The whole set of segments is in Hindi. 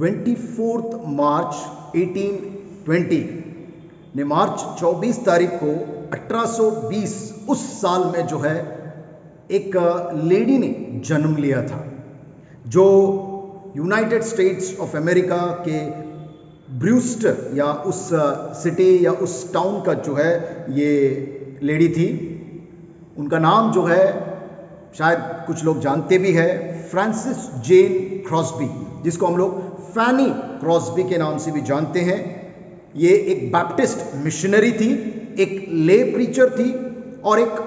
24 मार्च 1820 ने मार्च 24 तारीख को 1820 उस साल में जो है एक लेडी ने जन्म लिया था, जो यूनाइटेड स्टेट्स ऑफ अमेरिका के ब्रूस्टर या उस सिटी या उस टाउन का जो है ये लेडी थी। उनका नाम जो है शायद कुछ लोग जानते भी है, फ्रांसिस जेन क्रॉस्बी, जिसको हम लोग फैनी क्रॉस्बी के नाम से भी जानते हैं। ये एक बैप्टिस्ट मिशनरी थी, एक ले प्रीचर थी और एक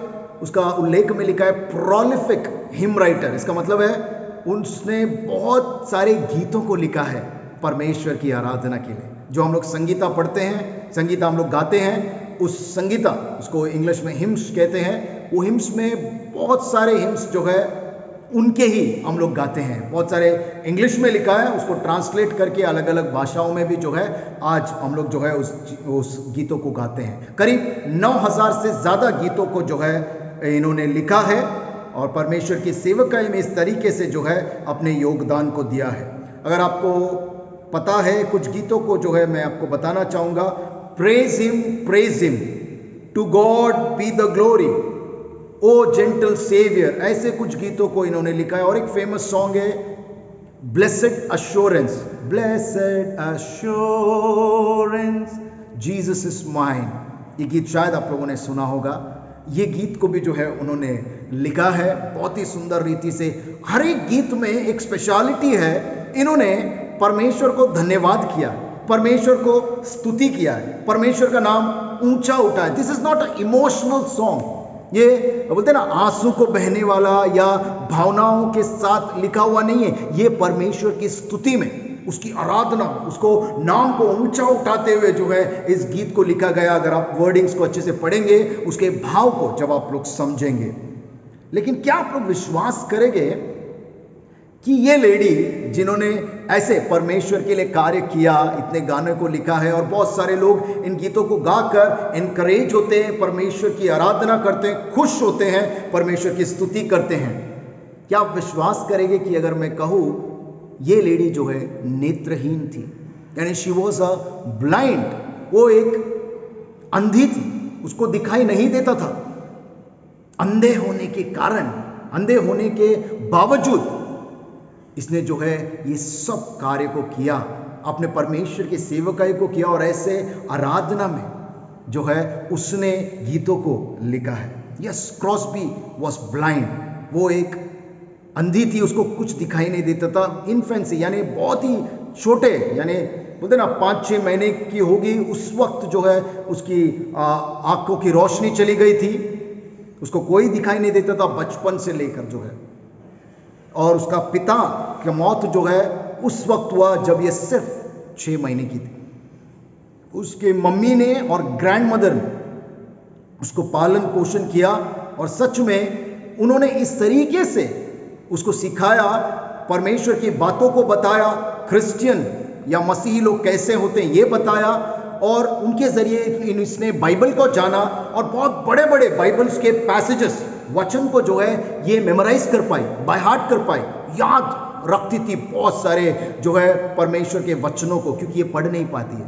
उसका उल्लेख में लिखा है प्रोलिफिक हिम राइटर। इसका मतलब है उसने बहुत सारे गीतों को लिखा है परमेश्वर की आराधना के लिए। जो हम लोग संगीता पढ़ते हैं, संगीता हम लोग गाते हैं, उस संगीता, उसको इंग्लिश में हिम्स कहते हैं, वो हिम्स में बहुत सारे हिम्स जो है उनके ही हम लोग गाते हैं। बहुत सारे इंग्लिश में लिखा है, उसको ट्रांसलेट करके अलग अलग भाषाओं में भी जो है आज हम लोग जो है उस गीतों को गाते हैं। करीब 9000 से ज़्यादा गीतों को जो है इन्होंने लिखा है और परमेश्वर की सेवकाई में इस तरीके से जो है अपने योगदान को दिया है। अगर आपको पता है कुछ गीतों को जो है मैं आपको बताना चाहूँगा। Praise him, to God be the glory, O gentle saviour, ऐसे कुछ गीतों को इन्होंने लिखा है। और एक फेमस सॉन्ग है blessed assurance, blessed assurance Jesus is mine. ये गीत शायद आप लोगों ने सुना होगा। ये गीत को भी जो है उन्होंने लिखा है बहुत ही सुंदर रीति से। हर एक गीत में एक स्पेशलिटी है। इन्होंने परमेश्वर को धन्यवाद किया, परमेश्वर को स्तुति किया है, परमेश्वर का नाम ऊंचा उठाया। This is not a emotional song. ये बोलते हैं ना आंसू को बहने वाला या भावनाओं के साथ लिखा हुआ नहीं है। ये परमेश्वर की स्तुति में, उसकी आराधना, उसको नाम को ऊंचा उठाते हुए जो है इस गीत को लिखा गया। अगर आप वर्डिंग्स को अच्छे से पढ़ेंगे, उसके भाव को जब आप लोग समझेंगे। लेकिन क्या आप लोग विश्वास करेंगे कि ये लेडी जिन्होंने ऐसे परमेश्वर के लिए कार्य किया, इतने गाने को लिखा है और बहुत सारे लोग इन गीतों को गाकर एनकरेज होते हैं, परमेश्वर की आराधना करते हैं, खुश होते हैं, परमेश्वर की स्तुति करते हैं। क्या आप विश्वास करेंगे कि अगर मैं कहूँ ये लेडी जो है नेत्रहीन थी, यानी शी वॉज अ ब्लाइंड, वो एक अंधी थी, उसको दिखाई नहीं देता था। अंधे होने के कारण, अंधे होने के बावजूद इसने जो है ये सब कार्य को किया, अपने परमेश्वर की सेवकाई को किया और ऐसे आराधना में जो है उसने गीतों को लिखा है। यस, क्रॉस्बी वॉज ब्लाइंड, वो एक अंधी थी, उसको कुछ दिखाई नहीं देता था। इन्फेंसी यानी बहुत ही छोटे, यानी बोलते ना 5-6 महीने की होगी उस वक्त जो है उसकी आंखों की रोशनी चली गई थी, उसको कोई दिखाई नहीं देता था बचपन से लेकर जो है। और उसका पिता की मौत जो है उस वक्त हुआ जब ये सिर्फ 6 महीने की थी। उसके मम्मी ने और ग्रैंड मदर ने उसको पालन पोषण किया और सच में उन्होंने इस तरीके से उसको सिखाया, परमेश्वर की बातों को बताया, क्रिश्चियन या मसीही लोग कैसे होते हैं ये बताया, और उनके जरिए इसने बाइबल को जाना और बहुत बड़े बड़े बाइबल्स के पैसेजेस, वचन को जो है ये मेमोराइज कर पाई, बाय हार्ट कर पाई, याद रखती थी बहुत सारे जो है परमेश्वर के वचनों को, क्योंकि ये पढ़ नहीं पाती है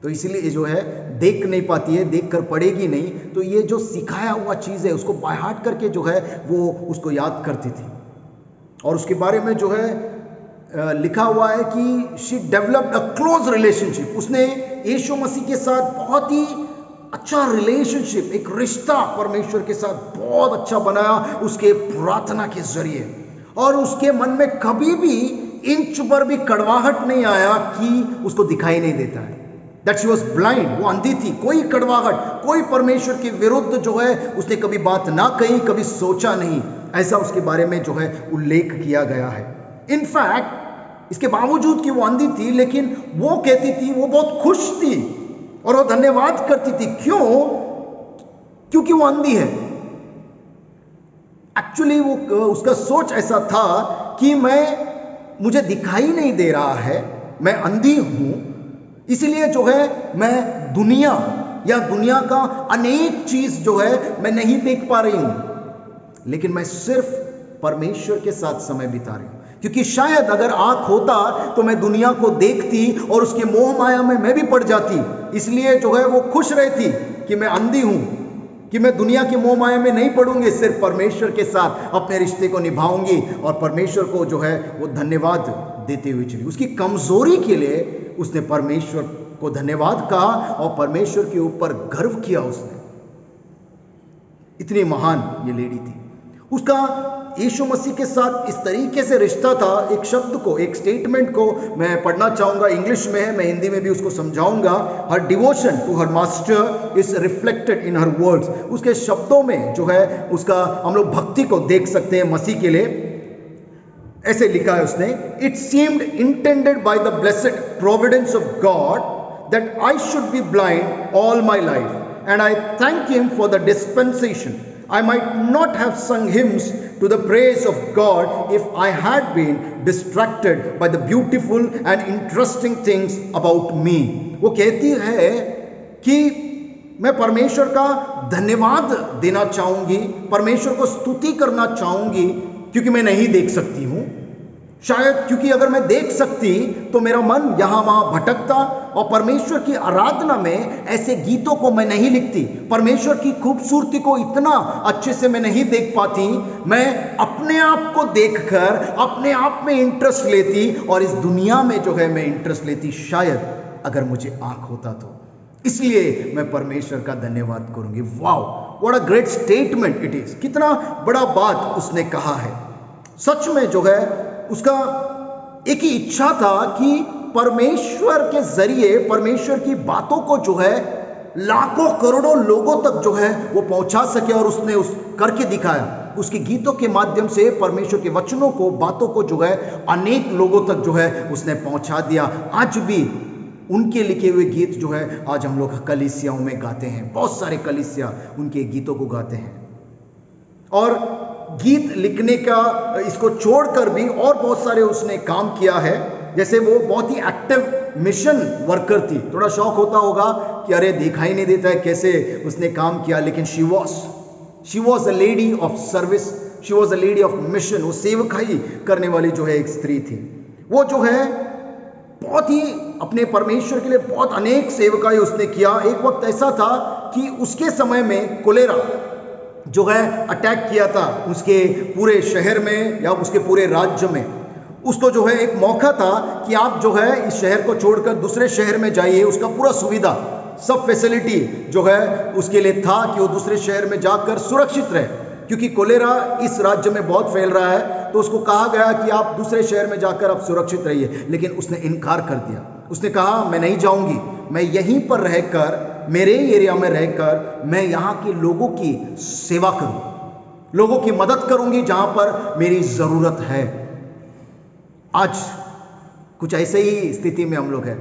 तो इसीलिए जो है देख नहीं पाती है, देख कर पढ़ेगी नहीं, तो ये जो सिखाया हुआ चीज़ है उसको बाय हार्ट करके जो है वो उसको याद करती थी। और उसके बारे में जो है लिखा हुआ है कि she developed a close relationship, उसने यीशु मसीह के साथ बहुत ही अच्छा रिलेशनशिप, एक रिश्ता परमेश्वर के साथ बहुत अच्छा बनाया उसके प्रार्थना के जरिए। और उसके मन में कभी भी इंच पर भी कड़वाहट नहीं आया कि उसको दिखाई नहीं देता है, दैट शी वॉज ब्लाइंड, वो अंधी थी। कोई कड़वाहट, कोई परमेश्वर के विरुद्ध जो है उसने कभी बात ना कही, कभी सोचा नहीं, ऐसा उसके बारे में जो है उल्लेख किया गया है। इनफैक्ट इसके बावजूद कि वो अंधी थी, लेकिन वो कहती थी वो बहुत खुश थी और वो धन्यवाद करती थी। क्यों? क्योंकि वो अंधी है। एक्चुअली वो उसका सोच ऐसा था कि मुझे दिखाई नहीं दे रहा है, मैं अंधी हूं, इसलिए जो है मैं दुनिया या दुनिया का अनेक चीज जो है मैं नहीं देख पा रही हूं, लेकिन मैं सिर्फ परमेश्वर के साथ समय बिता रही हूं। क्योंकि शायद अगर आंख होता तो मैं दुनिया को देखती और उसके मोह माया में मैं भी पड़ जाती। इसलिए जो है वो खुश रहती कि मैं अंधी हूं, कि मैं दुनिया की मोह माया में नहीं पड़ूंगी, सिर्फ परमेश्वर के साथ अपने रिश्ते को निभाऊंगी और परमेश्वर को जो है वो धन्यवाद देते हुए चली। उसकी कमजोरी के लिए उसने परमेश्वर को धन्यवाद कहा और परमेश्वर के ऊपर गर्व किया उसने। इतनी महान ये लेडी थी। उसका यीशु मसीह के साथ इस तरीके से रिश्ता था। एक शब्द को, एक स्टेटमेंट को मैं पढ़ना चाहूंगा, इंग्लिश में है, मैं हिंदी में भी उसको समझाऊंगा। Her devotion to her master is reflected in her words. उसके शब्दों में जो है उसका हम लोग भक्ति को देख सकते हैं मसीह के लिए। ऐसे लिखा है उसने, it seemed intended by the blessed Providence of God that I should be blind all my life and I thank him for the dispensation. I might not have sung hymns to the praise of God if I had been distracted by the beautiful and interesting things about me. वो कहती है कि मैं परमेश्वर का धन्यवाद देना चाहूंगी, परमेश्वर को स्तुति करना चाहूंगी, क्योंकि मैं नहीं देख सकती हूं। शायद क्योंकि अगर मैं देख सकती तो मेरा मन यहां वहां भटकता और परमेश्वर की आराधना में ऐसे गीतों को मैं नहीं लिखती, परमेश्वर की खूबसूरती को इतना अच्छे से मैं नहीं देख पाती। मैं अपने आप को देखकर अपने आप में इंटरेस्ट लेती और इस दुनिया में जो है मैं इंटरेस्ट लेती, शायद अगर मुझे आंख होता तो। इसलिए मैं परमेश्वर का धन्यवाद करूंगी। Wow, what a great statement it is. कितना बड़ा बात उसने कहा है। सच में जो है उसका एक ही इच्छा था कि परमेश्वर के जरिए परमेश्वर की बातों को जो है लाखों करोड़ों लोगों तक जो है वो पहुंचा सके, और उसने उस करके दिखाया। उसके गीतों के माध्यम से परमेश्वर के वचनों को, बातों को जो है अनेक लोगों तक जो है उसने पहुंचा दिया। आज भी उनके लिखे हुए गीत जो है आज हम लोग कलीसियाओं में गाते हैं। बहुत सारे कलीसिया उनके गीतों को गाते हैं। और गीत लिखने का इसको छोड़कर भी और बहुत सारे उसने काम किया है। जैसे वो बहुत ही एक्टिव मिशन वर्कर थी। थोड़ा शौक होता होगा कि अरे दिखाई नहीं देता है कैसे उसने काम किया, लेकिन she was a lady of service, she was a lady of mission. वो सेवकाई करने वाली जो है एक स्त्री थी। वो जो है बहुत ही अपने परमेश्वर के लिए बहुत अनेक सेवकाई उसने किया। एक वक्त ऐसा था कि उसके समय में कोलेरा जो है अटैक किया था उसके पूरे शहर में या उसके पूरे राज्य में। उसको जो है एक मौका था कि आप जो है इस शहर को छोड़कर दूसरे शहर में जाइए। उसका पूरा सुविधा, सब फैसिलिटी जो है उसके लिए था कि वो दूसरे शहर में जाकर सुरक्षित रहे, क्योंकि कोलेरा इस राज्य में बहुत फैल रहा है। तो उसको कहा गया कि आप दूसरे शहर में जाकर आप सुरक्षित रहिए, लेकिन उसने इनकार कर दिया। उसने कहा मैं नहीं जाऊंगी, मैं यहीं पर रहकर, मेरे एरिया में रहकर मैं यहाँ के लोगों की सेवा करूं, लोगों की मदद करूंगी जहां पर मेरी जरूरत है। आज कुछ ऐसे ही स्थिति में हम लोग हैं।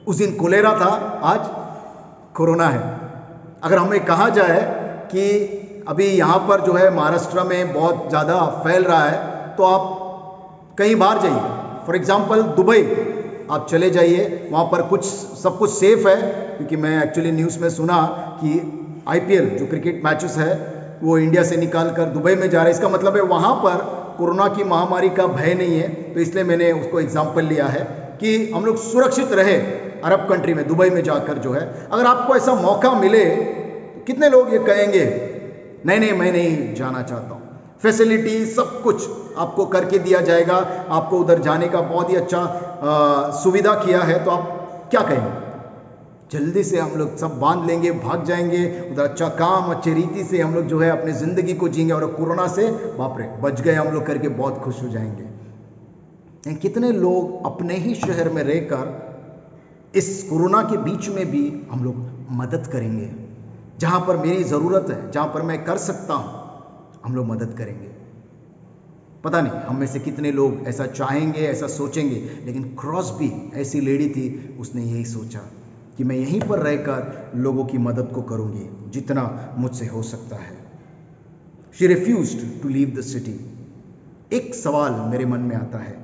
उस दिन कोलेरा था, आज कोरोना है। अगर हमें कहा जाए कि अभी यहाँ पर जो है महाराष्ट्र में बहुत ज़्यादा फैल रहा है, तो आप कहीं बाहर जाइए, फॉर एग्जाम्पल दुबई आप चले जाइए, वहाँ पर कुछ सब कुछ सेफ है। क्योंकि मैं एक्चुअली न्यूज़ में सुना कि IPL जो क्रिकेट मैचेस है वो इंडिया से निकाल कर दुबई में जा रहा है। इसका मतलब है वहाँ पर कोरोना की महामारी का भय नहीं है। तो इसलिए मैंने उसको एग्जाम्पल लिया है कि हम लोग सुरक्षित रहे अरब कंट्री में, दुबई में जाकर जो है। अगर आपको ऐसा मौका मिले तो कितने लोग ये कहेंगे नहीं मैं नहीं जाना चाहता हूँ। फैसिलिटी सब कुछ आपको करके दिया जाएगा, आपको उधर जाने का बहुत ही अच्छा सुविधा किया है, तो आप क्या कहेंगे? जल्दी से हम लोग सब बांध लेंगे, भाग जाएंगे उधर। अच्छा काम, अच्छे रीति से हम लोग जो है अपनी ज़िंदगी को जिएंगे और कोरोना से बाप रे बच गए हम लोग करके बहुत खुश हो जाएंगे। कितने लोग अपने ही शहर में रहकर इस कोरोना के बीच में भी हम लोग मदद करेंगे। जहाँ पर मेरी ज़रूरत है, जहाँ पर मैं कर सकता हूँ, हम लोग मदद करेंगे। पता नहीं हम में से कितने लोग ऐसा चाहेंगे, ऐसा सोचेंगे। लेकिन क्रॉसबी ऐसी लेडी थी, उसने यही सोचा कि मैं यहीं पर रहकर लोगों की मदद को करूंगी जितना मुझसे हो सकता है। She refused to leave the city. एक सवाल मेरे मन में आता है,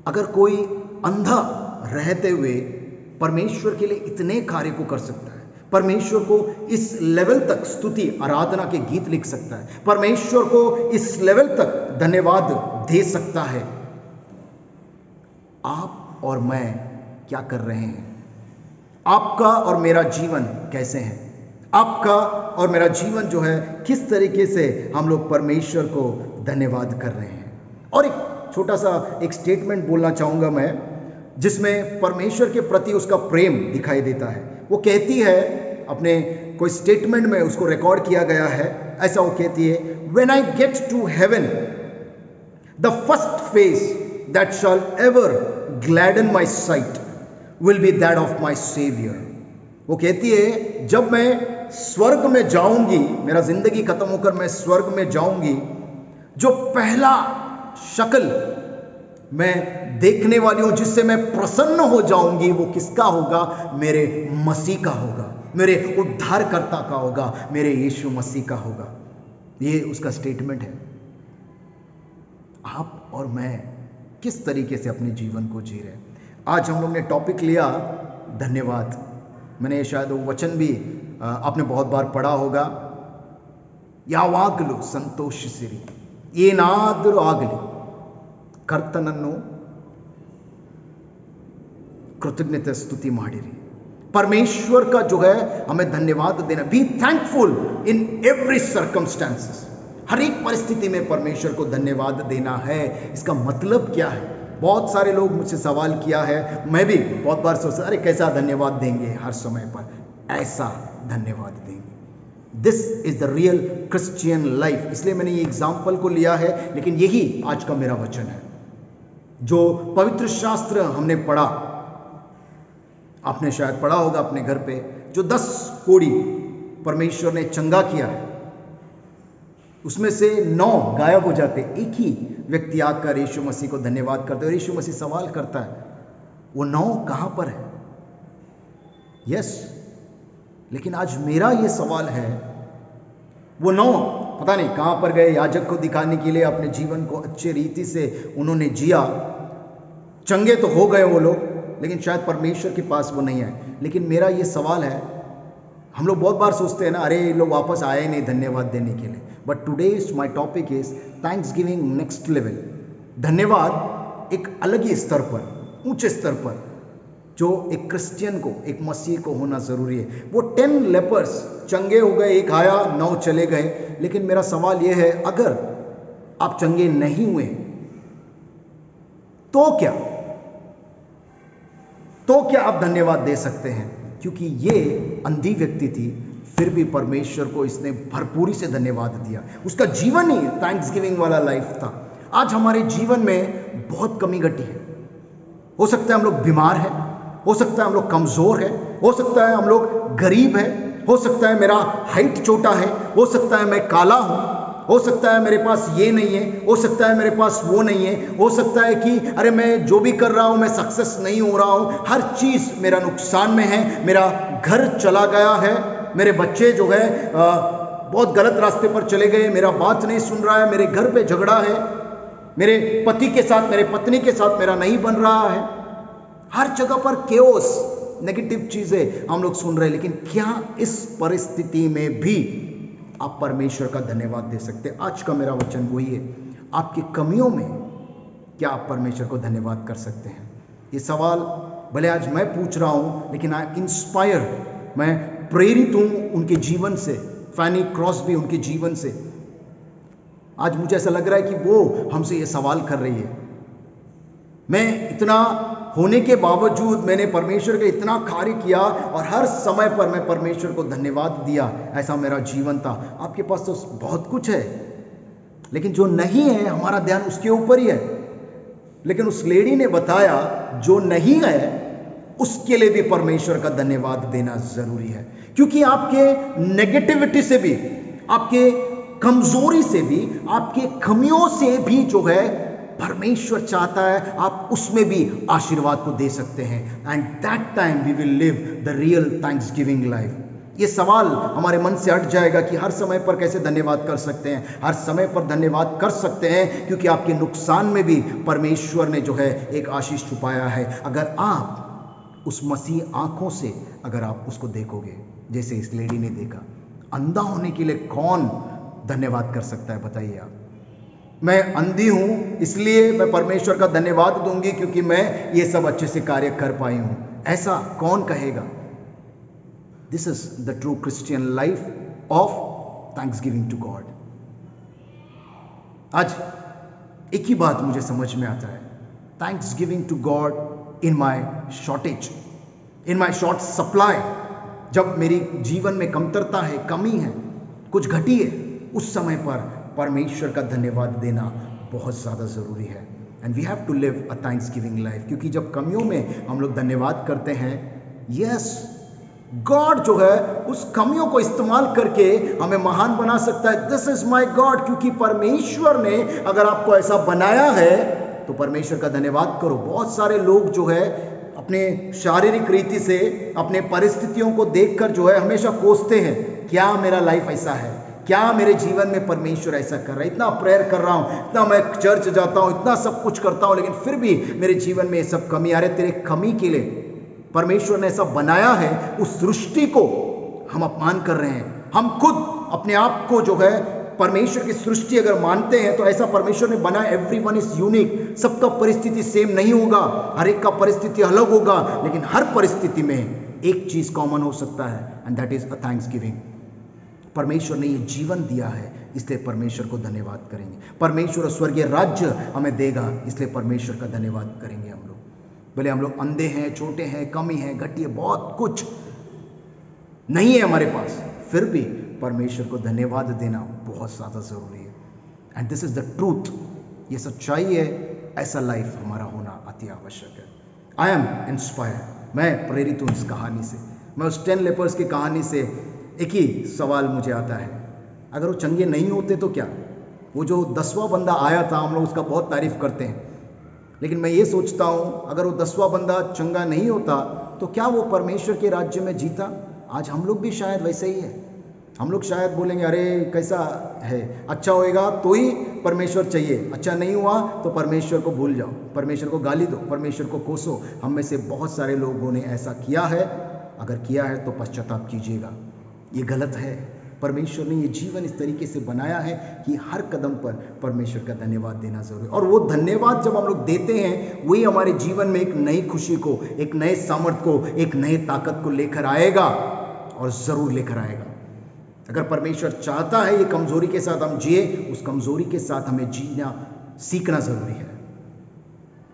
अगर कोई अंधा रहते हुए परमेश्वर के लिए इतने कार्य को कर सकता है, परमेश्वर को इस लेवल तक स्तुति आराधना के गीत लिख सकता है, परमेश्वर को इस लेवल तक धन्यवाद दे सकता है, आप और मैं क्या कर रहे हैं, आपका और मेरा जीवन कैसे है, आपका और मेरा जीवन जो है किस तरीके से हम लोग परमेश्वर को धन्यवाद कर रहे हैं। और एक छोटा सा एक स्टेटमेंट बोलना चाहूँगा मैं, जिसमें परमेश्वर के प्रति उसका प्रेम दिखाई देता है। वो कहती है, अपने कोई स्टेटमेंट में उसको रिकॉर्ड किया गया है, ऐसा वो कहती है, when I get to heaven the first face that shall ever gladden my sight will be that of my saviour. वो कहती है, जब मैं स्वर्ग में जाऊंगी, मेरा जिंदगी खत्म होकर मैं स्वर्ग में जाऊंगी, जो पहला शक्ल मैं देखने वाली हूं, जिससे मैं प्रसन्न हो जाऊंगी, वो किसका होगा? मेरे मसीह का होगा, मेरे उद्धारकर्ता का होगा, मेरे यीशु मसीह का होगा। ये उसका स्टेटमेंट है। आप और मैं किस तरीके से अपने जीवन को जी रहे हैं? आज हम लोग ने टॉपिक लिया धन्यवाद। मैंने शायद वो वचन भी आपने बहुत बार पढ़ा होगा, ಯಾವಾಗಲೂ ಸಂತೋಷಿಸಿರಿ, ಏನಾದರೂ ಆಗಲಿ ಕರ್ತನನ್ನು कृतज्ञता स्तुति ಮಾಡಿರಿ। परमेश्वर का जो है हमें धन्यवाद देना, be thankful in every circumstances. हर एक परिस्थिति में परमेश्वर को धन्यवाद देना है। इसका मतलब क्या है? बहुत सारे लोग मुझसे सवाल किया है, मैं भी बहुत बार सोचता, अरे कैसा धन्यवाद देंगे? हर समय पर ऐसा धन्यवाद देंगे। This is the real Christian life. इसलिए मैंने ये एग्जाम्पल को लिया है, लेकिन यही आज का मेरा वचन है। जो पवित्र शास्त्र हमने पढ़ा, आपने शायद पढ़ा होगा अपने घर पे, जो 10 कोड़ी परमेश्वर ने चंगा किया है, उसमें से 9 गायब हो जाते, एक ही व्यक्ति आकर यीशु मसीह को धन्यवाद करते। और यीशु मसीह सवाल करता है, वो 9 कहां पर है? यस, लेकिन आज मेरा ये सवाल है, वो 9 पता नहीं कहां पर गए। याजक को दिखाने के लिए अपने जीवन को अच्छे रीति से उन्होंने जिया, चंगे तो हो गए वो लोग, लेकिन शायद परमेश्वर के पास वो नहीं आए। लेकिन मेरा ये सवाल है, हम लोग बहुत बार सोचते हैं ना, अरे ये लोग वापस आए नहीं धन्यवाद देने के लिए। But today's my topic is thanks giving next level. धन्यवाद एक अलग ही स्तर पर, ऊंचे स्तर पर, जो एक क्रिश्चियन को, एक मसीह को होना जरूरी है। वो 10 लेपर्स चंगे हो गए, एक आया, 9 चले गए। लेकिन मेरा सवाल ये है, अगर आप चंगे नहीं हुए तो क्या? तो क्या आप धन्यवाद दे सकते हैं? क्योंकि ये अंधी व्यक्ति थी, फिर भी परमेश्वर को इसने भरपूरी से धन्यवाद दिया। उसका जीवन ही थैंक्स गिविंग वाला लाइफ था। आज हमारे जीवन में बहुत कमी घटी है। हो सकता है हम लोग बीमार हैं, हो सकता है हम लोग कमजोर हैं, हो सकता है हम लोग गरीब हैं, हो सकता है मेरा हाइट छोटा है, हो सकता है मैं काला हूं, हो सकता है मेरे पास ये नहीं है, हो सकता है मेरे पास वो नहीं है, हो सकता है कि अरे मैं जो भी कर रहा हूं मैं सक्सेस नहीं हो रहा हूं, हर चीज मेरा नुकसान में है, मेरा घर चला गया है, मेरे बच्चे जो है बहुत गलत रास्ते पर चले गए, मेरा बात नहीं सुन रहा है, मेरे घर पे झगड़ा है, मेरे पति के साथ, मेरे पत्नी के साथ मेरा नहीं बन रहा है। हर जगह पर केओस, नेगेटिव चीजें हम लोग सुन रहे हैं। लेकिन क्या इस परिस्थिति में भी आप परमेश्वर का धन्यवाद दे सकते? आज का मेरा वचन वही है, आपकी कमियों में क्या आप परमेश्वर को धन्यवाद कर सकते हैं? ये सवाल भले आज मैं पूछ रहा हूं, लेकिन आई इंस्पायर, मैं प्रेरित हूं उनके जीवन से, फैनी क्रॉसबी उनके जीवन से। आज मुझे ऐसा लग रहा है कि वो हमसे ये सवाल कर रही है। मैं इतना होने के बावजूद मैंने परमेश्वर का इतना कार्य किया और हर समय पर मैं परमेश्वर को धन्यवाद दिया, ऐसा मेरा जीवन था। आपके पास तो बहुत कुछ है, लेकिन जो नहीं है हमारा ध्यान उसके ऊपर ही है। लेकिन उस लेडी ने बताया, जो नहीं है उसके लिए भी परमेश्वर का धन्यवाद देना जरूरी है। क्योंकि आपके नेगेटिविटी से भी, आपके कमजोरी से भी, आपके कमियों से भी जो है परमेश्वर चाहता है आप उसमें भी आशीर्वाद को दे सकते हैं। And that time we will live the real thanks giving life. ये सवाल हमारे मन से हट जाएगा कि हर समय पर कैसे धन्यवाद कर सकते हैं। हर समय पर धन्यवाद कर सकते हैं क्योंकि आपके नुकसान में भी परमेश्वर ने जो है एक आशीष छुपाया है। अगर आप उस मसीह आंखों से अगर आप उसको देखोगे, जैसे इस लेडी ने देखा, अंधा होने के लिए कौन धन्यवाद कर सकता है? बताइए आप। मैं अंधी हूं इसलिए मैं परमेश्वर का धन्यवाद दूंगी क्योंकि मैं ये सब अच्छे से कार्य कर पाई हूं। ऐसा कौन कहेगा? This is the true Christian life of thanksgiving to God. आज एक ही बात मुझे समझ में आता है, thanksgiving to God in my shortage, in my short supply. जब मेरी जीवन में कमतरता है, कमी है, कुछ घटी है, उस समय पर परमेश्वर का धन्यवाद देना बहुत ज़्यादा ज़रूरी है। And we have to live a thanksgiving life, क्योंकि जब कमियों में हम लोग धन्यवाद करते हैं, यस, गॉड जो है उस कमियों को इस्तेमाल करके हमें महान बना सकता है। दिस इज माई गॉड, क्योंकि परमेश्वर ने अगर आपको ऐसा बनाया है तो परमेश्वर का धन्यवाद करो। बहुत सारे लोग जो है अपने शारीरिक रीति से, अपने परिस्थितियों को देखकर जो है हमेशा कोसते हैं, क्या मेरा लाइफ ऐसा है, क्या मेरे जीवन में परमेश्वर ऐसा कर रहा है, इतना प्रेयर कर रहा हूं, इतना मैं चर्च जाता हूं, इतना सब कुछ करता हूं, लेकिन फिर भी मेरे जीवन में ये सब कमी आ रही है। तेरे कमी के लिए परमेश्वर ने ऐसा बनाया है, उस सृष्टि को हम अपमान कर रहे हैं। हम खुद अपने आप को जो है परमेश्वर की सृष्टि अगर मानते हैं तो ऐसा परमेश्वर ने बनाया, एवरीवन इज यूनिक। सबका परिस्थिति सेम नहीं होगा, हर एक का परिस्थिति अलग होगा, लेकिन हर परिस्थिति में एक चीज कॉमन हो सकता है, and that is a Thanksgiving. परमेश्वर ने ये जीवन दिया है, इसलिए परमेश्वर को धन्यवाद करेंगे। परमेश्वर स्वर्गीय राज्य हमें देगा, इसलिए परमेश्वर का धन्यवाद करेंगे हम लोग। भले हम लोग अंधे हैं, छोटे हैं, कमी है, घटी है, बहुत कुछ नहीं है हमारे पास, फिर भी परमेश्वर को धन्यवाद देना बहुत ज़्यादा ज़रूरी है। And this is the truth, ये सच्चाई है, ऐसा लाइफ हमारा होना अति आवश्यक है। आई एम इंस्पायर्ड, मैं प्रेरित हूँ इस कहानी से। मैं उस 10 लेपर्स की कहानी से एक ही सवाल मुझे आता है, अगर वो चंगे नहीं होते तो क्या? वो जो 10वां बंदा आया था, हम लोग उसका बहुत तारीफ करते हैं, लेकिन मैं ये सोचता हूँ अगर वो 10वां बंदा चंगा नहीं होता तो क्या वो परमेश्वर के राज्य में जीता? आज हम लोग भी शायद वैसे ही है। हम लोग शायद बोलेंगे अरे कैसा है, अच्छा होएगा तो ही परमेश्वर चाहिए, अच्छा नहीं हुआ तो परमेश्वर को भूल जाओ, परमेश्वर को गाली दो, परमेश्वर को कोसो। हम में से बहुत सारे लोगों ने ऐसा किया है। अगर किया है तो पश्चाताप कीजिएगा, ये गलत है। परमेश्वर ने ये जीवन इस तरीके से बनाया है कि हर कदम पर परमेश्वर का धन्यवाद देना जरूरी है। और वो धन्यवाद जब हम लोग देते हैं, वही हमारे जीवन में एक नई खुशी को, एक नए सामर्थ्य को, एक नए ताकत को लेकर आएगा, और जरूर लेकर आएगा। अगर परमेश्वर चाहता है ये कमजोरी के साथ हम जिए, उस कमजोरी के साथ हमें जीना सीखना जरूरी है,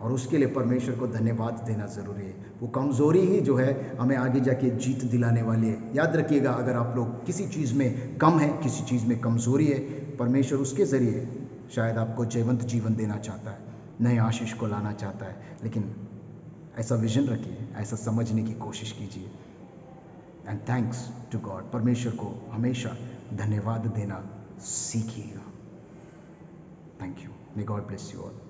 और उसके लिए परमेश्वर को धन्यवाद देना जरूरी है। वो कमजोरी ही जो है हमें आगे जाके जीत दिलाने वाली है। याद रखिएगा, अगर आप लोग किसी चीज़ में कम है, किसी चीज़ में कमजोरी है, परमेश्वर उसके जरिए शायद आपको जयवंत जीवन देना चाहता है, नए आशीष को लाना चाहता है। लेकिन ऐसा विजन रखिए, ऐसा समझने की कोशिश कीजिए। एंड थैंक्स टू गॉड, परमेश्वर को हमेशा धन्यवाद देना सीखिएगा। Thank you, may God bless you all.